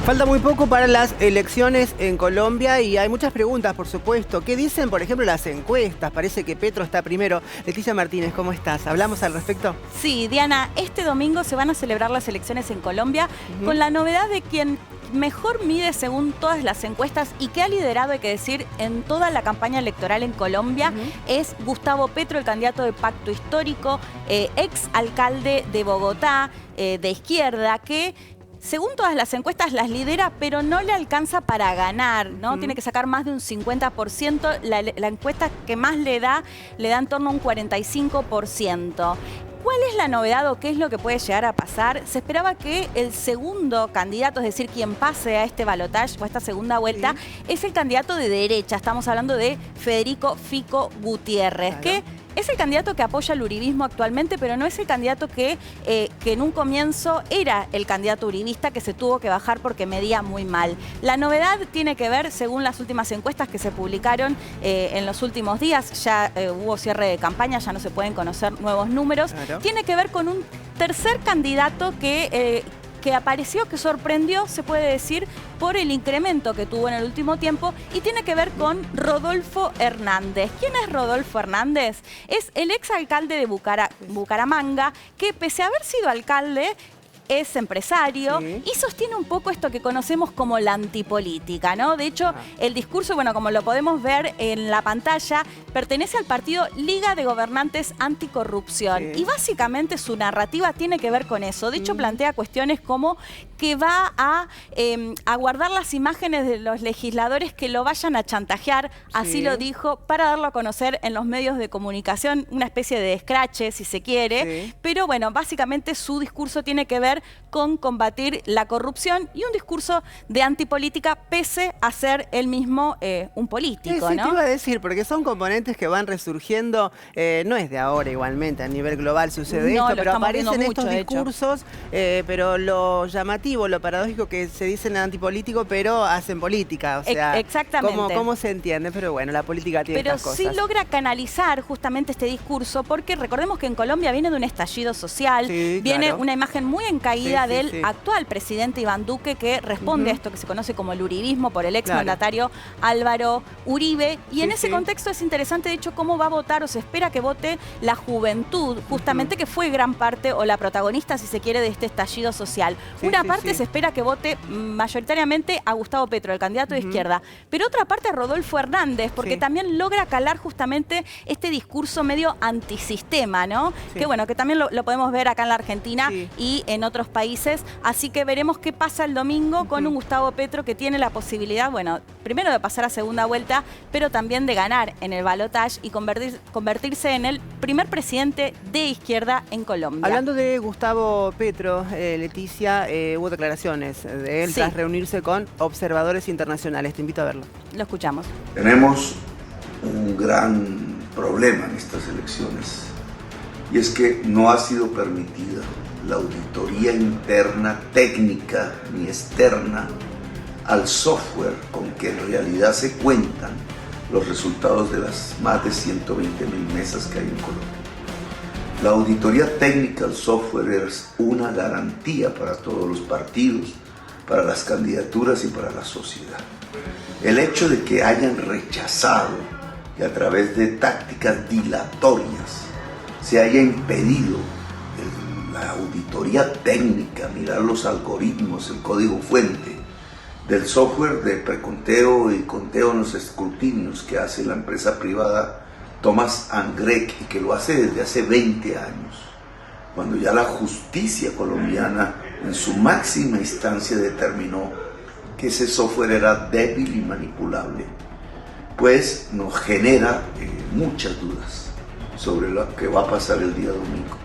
Falta muy poco para las elecciones en Colombia y hay muchas preguntas, por supuesto. ¿Qué dicen, por ejemplo, las encuestas? Parece que Petro está primero. Leticia Martínez, ¿cómo estás? ¿Hablamos al respecto? Sí, Diana, este domingo se van a celebrar las elecciones en Colombia con la novedad de quien mejor mide según todas las encuestas y que ha liderado, hay que decir, en toda la campaña electoral en Colombia, es Gustavo Petro, el candidato de Pacto Histórico, ex alcalde de Bogotá, de izquierda, que según todas las encuestas las lidera, pero no le alcanza para ganar, ¿no? Tiene que sacar más de un 50%. La encuesta que más le da en torno a un 45%. ¿Cuál es la novedad o qué es lo que puede llegar a pasar? Se esperaba que el segundo candidato, es decir, quien pase a este balotaje o a esta segunda vuelta, es el candidato de derecha. Estamos hablando de Federico Fico Gutiérrez, que es el candidato que apoya el uribismo actualmente, pero no es el candidato que en un comienzo era el candidato uribista, que se tuvo que bajar porque medía muy mal. La novedad tiene que ver, según las últimas encuestas que se publicaron en los últimos días, ya hubo cierre de campaña, ya no se pueden conocer nuevos números, tiene que ver con un tercer candidato que apareció, que sorprendió, se puede decir, por el incremento que tuvo en el último tiempo, y tiene que ver con Rodolfo Hernández. ¿Quién es Rodolfo Hernández? Es el exalcalde de Bucaramanga, que pese a haber sido alcalde, es empresario y sostiene un poco esto que conocemos como la antipolítica, ¿no? De hecho, el discurso, bueno, como lo podemos ver en la pantalla, pertenece al partido Liga de Gobernantes Anticorrupción. Y básicamente su narrativa tiene que ver con eso. De hecho, plantea cuestiones como que va a guardar las imágenes de los legisladores que lo vayan a chantajear, así lo dijo, para darlo a conocer en los medios de comunicación, una especie de escrache, si se quiere. Pero bueno, básicamente su discurso tiene que ver con combatir la corrupción y un discurso de antipolítica, pese a ser él mismo un político, sí, ¿no? te iba a decir, porque son componentes que van resurgiendo, no es de ahora igualmente, a nivel global sucede esto, pero aparecen estos discursos, pero lo llamativo, lo paradójico que se dicen antipolítico, pero hacen política, o sea, exactamente. ¿Cómo se entiende? Pero bueno, la política tiene estas cosas. Pero sí logra canalizar justamente este discurso, porque recordemos que en Colombia viene de un estallido social, viene una imagen muy encaída del actual presidente Iván Duque, que responde a esto que se conoce como el uribismo por el ex mandatario Álvaro Uribe. Y en ese contexto es interesante, de hecho, cómo va a votar o se espera que vote la juventud, justamente, que fue gran parte o la protagonista, si se quiere, de este estallido social. Una parte se espera que vote mayoritariamente a Gustavo Petro, el candidato de izquierda, pero otra parte a Rodolfo Hernández, porque también logra calar justamente este discurso medio antisistema, ¿no? Que bueno, que también lo podemos ver acá en la Argentina y en otros países, así que veremos qué pasa el domingo con un Gustavo Petro que tiene la posibilidad, bueno, primero de pasar a segunda vuelta, pero también de ganar en el balotaje y convertirse en el primer presidente de izquierda en Colombia. Hablando de Gustavo Petro, Leticia, hubo declaraciones de él tras reunirse con observadores internacionales. Te invito a verlo. Lo escuchamos. Tenemos un gran problema en estas elecciones, y es que no ha sido permitida la auditoría interna, técnica ni externa al software con que en realidad se cuentan los resultados de las más de 120.000 mesas que hay en Colombia. La auditoría técnica al software es una garantía para todos los partidos, para las candidaturas y para la sociedad. El hecho de que hayan rechazado y a través de tácticas dilatorias se haya impedido la auditoría técnica, mirar los algoritmos, el código fuente del software de preconteo y conteo en los escrutinios que hace la empresa privada Thomas & Greg, y que lo hace desde hace 20 años, cuando ya la justicia colombiana en su máxima instancia determinó que ese software era débil y manipulable, pues nos genera muchas dudas sobre lo que va a pasar el día domingo.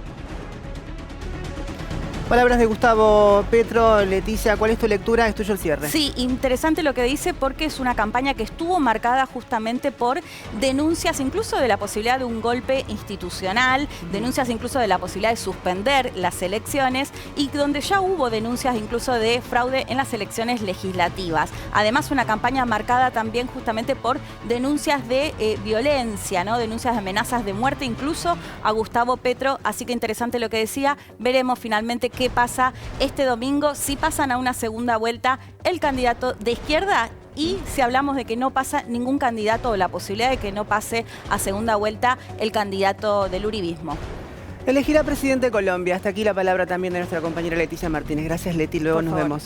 Palabras de Gustavo Petro. Leticia, ¿cuál es tu lectura? Es tuyo el cierre. Sí, interesante lo que dice, porque es una campaña que estuvo marcada justamente por denuncias incluso de la posibilidad de un golpe institucional, denuncias incluso de la posibilidad de suspender las elecciones, y donde ya hubo denuncias incluso de fraude en las elecciones legislativas. Además, una campaña marcada también justamente por denuncias de violencia, ¿no? Denuncias de amenazas de muerte incluso a Gustavo Petro. Así que interesante lo que decía. Veremos finalmente qué pasa este domingo, si pasan a una segunda vuelta el candidato de izquierda y si hablamos de que no pasa ningún candidato o la posibilidad de que no pase a segunda vuelta el candidato del uribismo. Elegirá presidente de Colombia. Hasta aquí la palabra también de nuestra compañera Leticia Martínez. Gracias, Leti. Luego nos vemos.